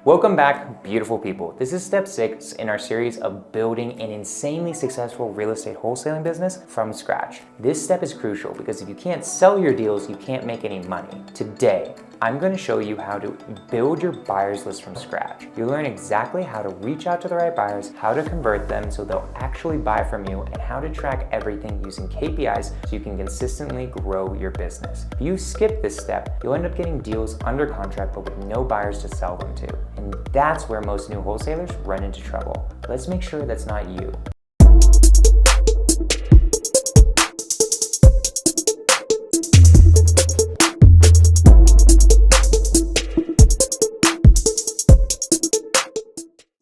Welcome back, beautiful people. This is step 6 in our series of building an insanely successful real estate wholesaling business from scratch. This step is crucial because if you can't sell your deals, you can't make any money. Today, I'm going to show you how to build your buyers list from scratch. You'll learn exactly how to reach out to the right buyers, how to convert them so they'll actually buy from you, and how to track everything using KPIs so you can consistently grow your business. If you skip this step, you'll end up getting deals under contract but with no buyers to sell them to. And that's where most new wholesalers run into trouble. Let's make sure that's not you.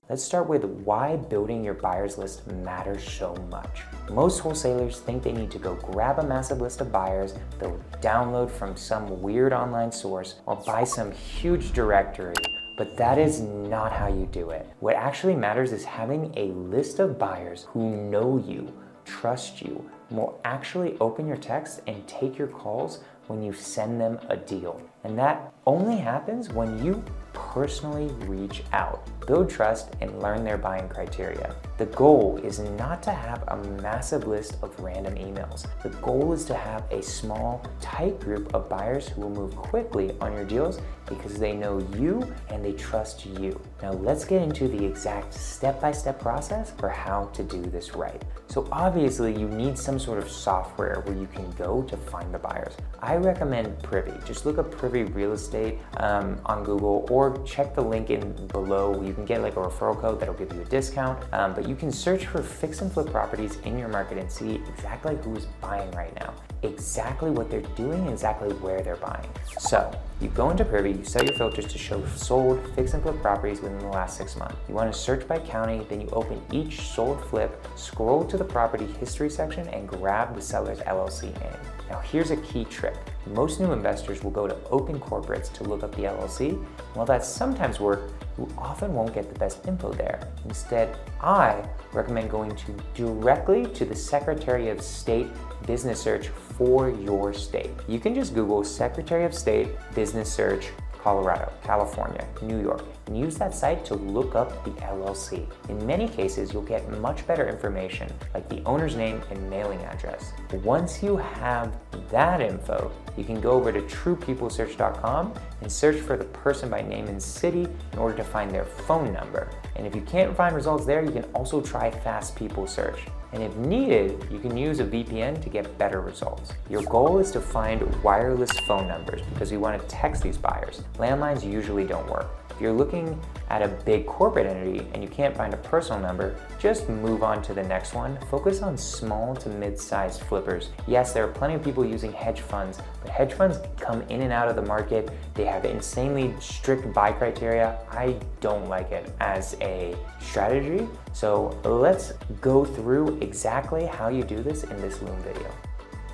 Let's start with why building your buyers list matters so much. Most wholesalers think they need to go grab a massive list of buyers they'll download from some weird online source or buy some huge directory, but that is not how you do it. What actually matters is having a list of buyers who know you, trust you, and will actually open your texts and take your calls when you send them a deal. And that only happens when you personally reach out, build trust, and learn their buying criteria. The goal is not to have a massive list of random emails. The goal is to have a small, tight group of buyers who will move quickly on your deals because they know you and they trust you. Now let's get into the exact step-by-step process for how to do this right. So obviously you need some sort of software where you can go to find the buyers. I recommend Privy. Just look up Privy Real Estate on Google, or check the link in below. You can get like a referral code that'll give you a discount, but you can search for fix and flip properties in your market and see exactly who's buying right now, exactly what they're doing, and exactly where they're buying. So you go into Privy, you set your filters to show sold fix and flip properties within the last 6 months. You want to search by county, then you open each sold flip, scroll to the property history section, and grab the seller's LLC name. Now here's a key trick. Most new investors will go to open corporates to look up the LLC. While that sometimes works, you often won't get the best info there. Instead, I recommend going directly to the Secretary of State business search for your state. You can just Google Secretary of State business search Colorado, California, New York, and use that site to look up the LLC. In many cases, you'll get much better information, like the owner's name and mailing address. Once you have that info, you can go over to truepeoplesearch.com and search for the person by name and city in order to find their phone number. And if you can't find results there, you can also try Fast People Search. And if needed, you can use a VPN to get better results. Your goal is to find wireless phone numbers because we want to text these buyers. Landlines usually don't work. If you're looking at a big corporate entity and you can't find a personal number, just move on to the next one. Focus on small to mid-sized flippers. Yes, there are plenty of people using hedge funds, but hedge funds come in and out of the market. They have insanely strict buy criteria. I don't like it as a strategy. So let's go through exactly how you do this in this Loom video.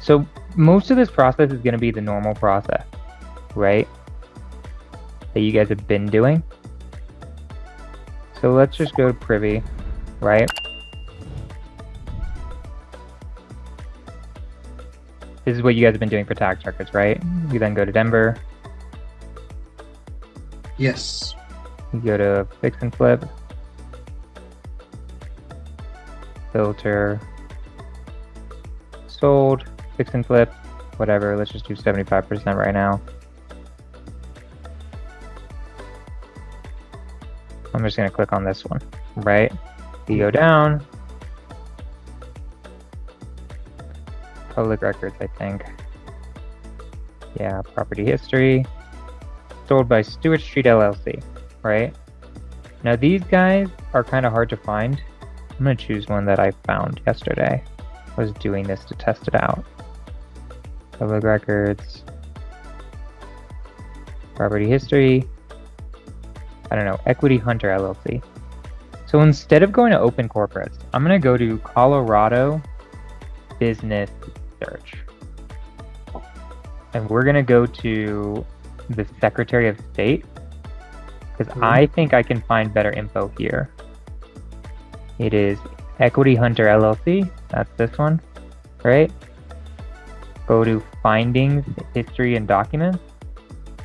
So most of this process is going to be the normal process, right? That you guys have been doing. So let's just go to Privy, right? This is what you guys have been doing for tax records, right? You then go to Denver. Yes. You go to fix and flip. Filter. Sold. Fix and flip. Whatever. Let's just do 75% right now. I'm just going to click on this one, right? You go down. Public records, I think. Yeah, property history. Sold by Stewart Street LLC, right? Now these guys are kind of hard to find. I'm going to choose one that I found yesterday. I was doing this to test it out. Public records. Property history. I don't know, Equity Hunter LLC. So instead of going to open corporates, I'm going to go to Colorado Business Search. And we're going to go to the Secretary of State because I think I can find better info here. It is Equity Hunter LLC. That's this one, right? Go to Findings, History, and Documents.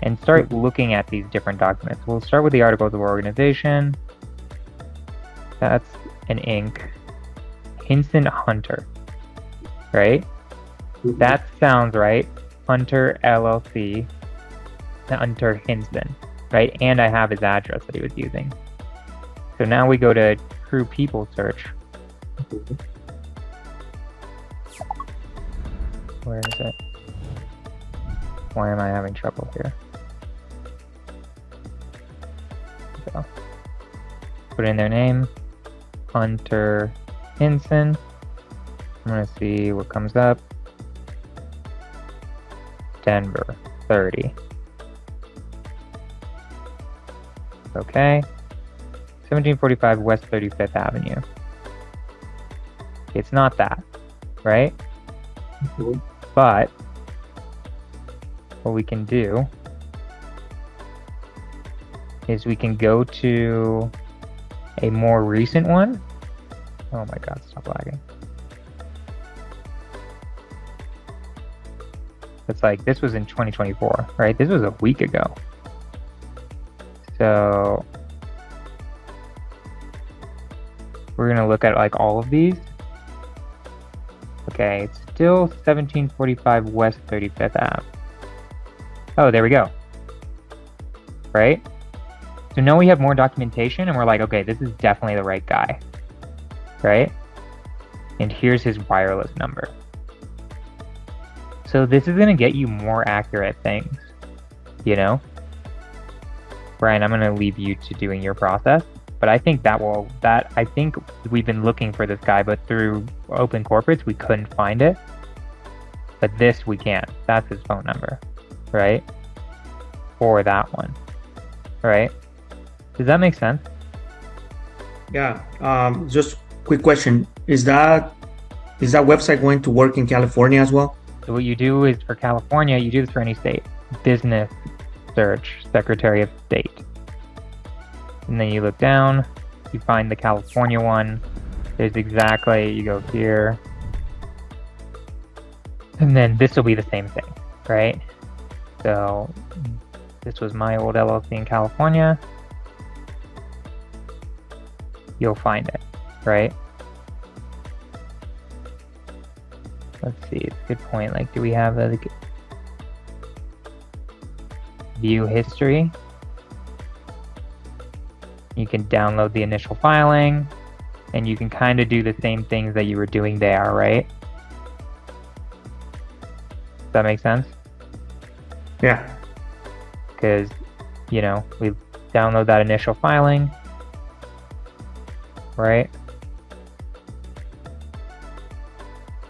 and start looking at these different documents. We'll start with the articles of organization. That's an Inc. Hinson Hunter, right? That sounds right. Hunter LLC, Hunter Hinson, right? And I have his address that he was using. So now we go to Crew People Search. Where is it? Why am I having trouble here? So, put in their name, Hunter Hinson. I'm gonna see what comes up. Denver, 30. Okay. 1745 West 35th Avenue. It's not that, right? But what we can do is we can go to a more recent one. Oh my god, stop lagging. It's like, this was in 2024, right? This was a week ago. So we're gonna look at like all of these. Okay, it's still 1745 West 35th Ave. Oh, there we go. Right? So now we have more documentation and we're like, okay, this is definitely the right guy. Right? And here's his wireless number. So this is gonna get you more accurate things, you know? Brian, I'm gonna leave you to doing your process, but I think I think we've been looking for this guy, but through open corporates, we couldn't find it. But this we can. That's his phone number, right? For that one, right? Does that make sense? Yeah. Just quick question: Is that website going to work in California as well? So what you do is, for California, you do this for any state. Business search, Secretary of State. And then you look down, you find the California one. There's exactly, you go here. And then this will be the same thing, right? So this was my old LLC in California. You'll find it, right? Let's see, it's a good point. Like, do we have a view history? You can download the initial filing, and you can kind of do the same things that you were doing there, right? Does that make sense? Yeah. Because, you know, we download that initial filing, right?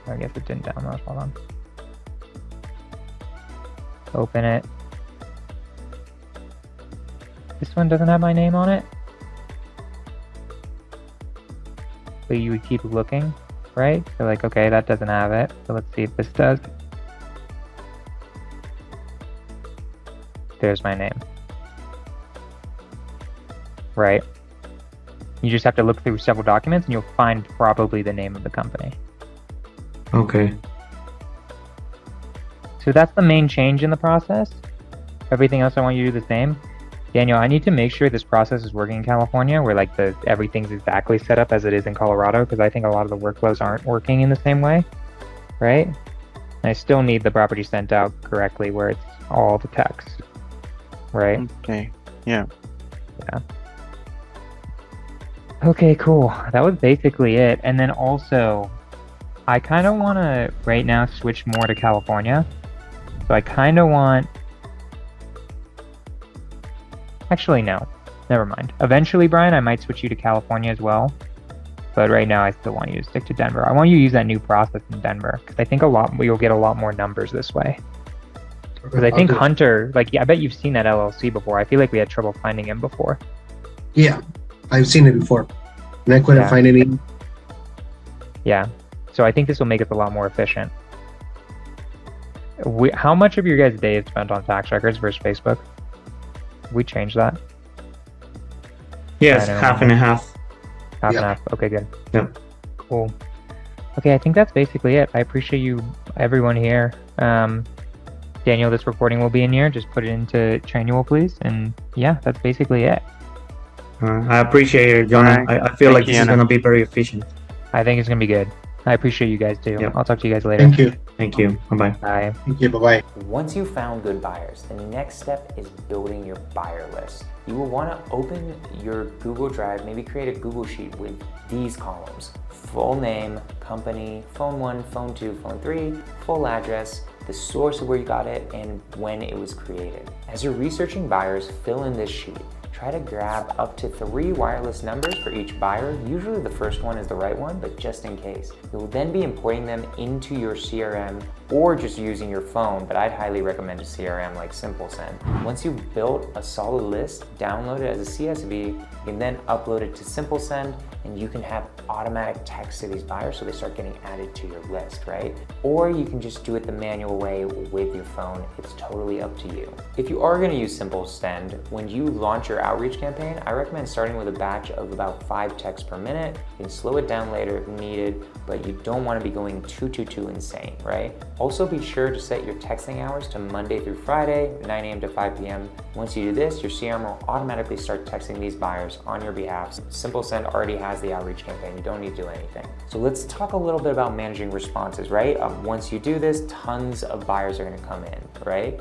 I guess it didn't download. Hold on. Open it. This one doesn't have my name on it. But you would keep looking, right? So like, okay, that doesn't have it. So let's see if this does. There's my name. Right? You just have to look through several documents and you'll find probably the name of the company. Okay. So that's the main change in the process. Everything else I want you to do the same. Daniel, I need to make sure this process is working in California, where like everything's exactly set up as it is in Colorado, because I think a lot of the workflows aren't working in the same way, right? And I still need the property sent out correctly, where it's all the text, right? Okay. Yeah. Yeah. Okay, cool. That was basically it. And then also, I kind of want to right now switch more to California. So I kind of want... Actually, no. Never mind. Eventually, Brian, I might switch you to California as well. But right now, I still want you to stick to Denver. I want you to use that new process in Denver, because I think you'll get a lot more numbers this way. Because I think Hunter, like, yeah, I bet you've seen that LLC before. I feel like we had trouble finding him before. Yeah, I've seen it before, and I couldn't find any. Yeah. So I think this will make us a lot more efficient. How much of your guys' day is spent on tax records versus Facebook? We changed that? Yes, half and a half. Half and half. Okay, good. Yeah. Cool. Okay, I think that's basically it. I appreciate everyone here. Daniel, this recording will be in here. Just put it into Chanual, please. And yeah, that's basically it. I appreciate it, Jonah. Alright. I feel Thank like you, this is Jonah. going to be very efficient. I think it's going to be good. I appreciate you guys too. Yep. I'll talk to you guys later. Thank you. Thank you. Bye-bye. Bye. Thank you. Bye-bye. Once you've found good buyers, the next step is building your buyer list. You will want to open your Google Drive, maybe create a Google Sheet with these columns: full name, company, phone 1, phone 2, phone 3, full address, the source of where you got it, and when it was created. As you're researching buyers, fill in this sheet. Try to grab up to 3 wireless numbers for each buyer. Usually the first one is the right one, but just in case. You'll then be importing them into your CRM or just using your phone, but I'd highly recommend a CRM like SimpleSend. Once you've built a solid list, download it as a CSV, you can then upload it to SimpleSend, and you can have automatic text to these buyers so they start getting added to your list, right? Or you can just do it the manual way with your phone. It's totally up to you. If you are gonna use SimpleSend, when you launch your outreach campaign, I recommend starting with a batch of about 5 texts per minute. You can slow it down later if needed, but you don't wanna be going too insane, right? Also be sure to set your texting hours to Monday through Friday, 9 a.m. to 5 p.m. Once you do this, your CRM will automatically start texting these buyers on your behalf. SimpleSend already has the outreach campaign. You don't need to do anything. So let's talk a little bit about managing responses, right? Once you do this, tons of buyers are gonna come in, right?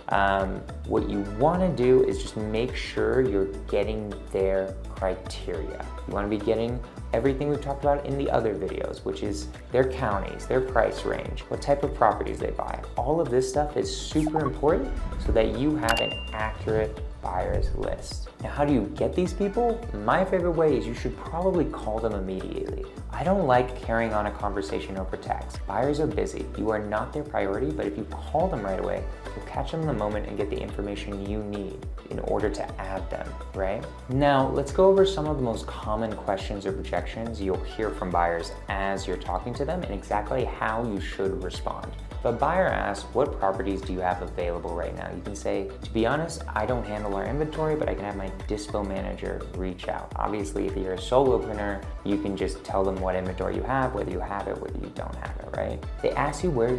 What you wanna do is just make sure you're getting their criteria. You wanna be getting everything we've talked about in the other videos, which is their counties, their price range, what type of properties they buy. All of this stuff is super important so that you have an accurate buyers list. Now, how do you get these people? My favorite way is you should probably call them immediately. I don't like carrying on a conversation over text. Buyers are busy. You are not their priority, but if you call them right away, you'll catch them in the moment and get the information you need in order to add them, right? Now, let's go over some of the most common questions or objections you'll hear from buyers as you're talking to them and exactly how you should respond. If a buyer asks, what properties do you have available right now? You can say, to be honest, I don't handle our inventory, but I can have my dispo manager reach out. Obviously, if you're a solopreneur, you can just tell them what inventory you have, whether you have it, whether you don't have it, right? They ask you where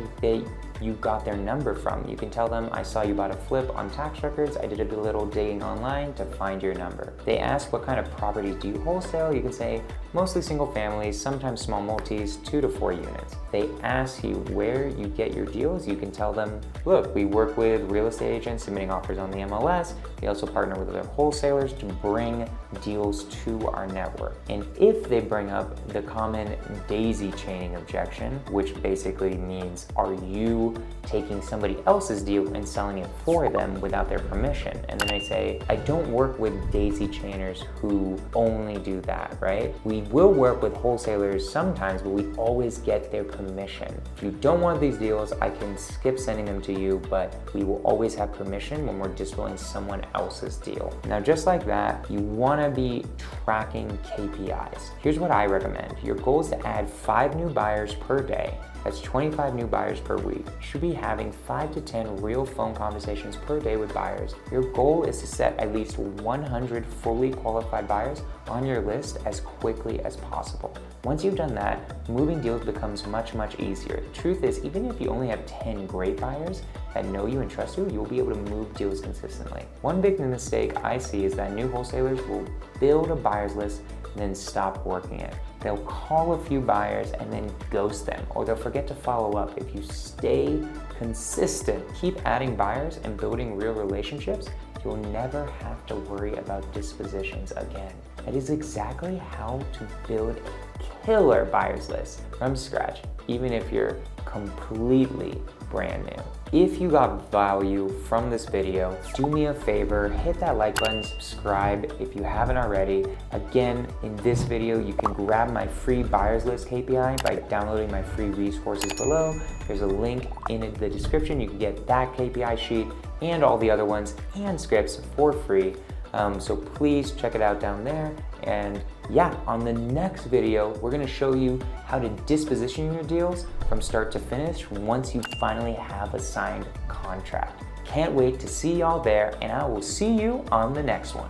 you got their number from. You can tell them, I saw you bought a flip on tax records. I did a little digging online to find your number. They ask, what kind of properties do you wholesale? You can say, mostly single families, sometimes small multis, 2 to 4 units. They ask you where you get your deals. You can tell them, look, we work with real estate agents submitting offers on the MLS. We also partner with other wholesalers to bring deals to our network. And if they bring up the common daisy chaining objection, which basically means, are you taking somebody else's deal and selling it for them without their permission? And then I say, I don't work with daisy chainers who only do that, right? We will work with wholesalers sometimes, but we always get their permission. If you don't want these deals, I can skip sending them to you, but we will always have permission when we're distilling someone else's deal. Now, just like that, you wanna be tracking KPIs. Here's what I recommend. Your goal is to add 5 new buyers per day. That's 25 new buyers per week. You should be having 5 to 10 real phone conversations per day with buyers. Your goal is to set at least 100 fully qualified buyers on your list as quickly as possible. Once you've done that, moving deals becomes much easier. The truth is, even if you only have 10 great buyers that know you and trust you, you'll be able to move deals consistently. One big mistake I see is that new wholesalers will build a buyers list and then stop working it. They'll call a few buyers and then ghost them, or they'll forget to follow up. If you stay consistent, keep adding buyers and building real relationships, you'll never have to worry about dispositions again. That is exactly how to build a killer buyers list from scratch, even if you're completely brand new. If you got value from this video, do me a favor, hit that like button, subscribe if you haven't already. Again, in this video, you can grab my free buyers list KPI by downloading my free resources below. There's a link in the description. You can get that KPI sheet and all the other ones and scripts for free. So please check it out down there. And yeah, on the next video, we're gonna show you how to disposition your deals from start to finish once you finally have a signed contract. Can't wait to see y'all there, and I will see you on the next one.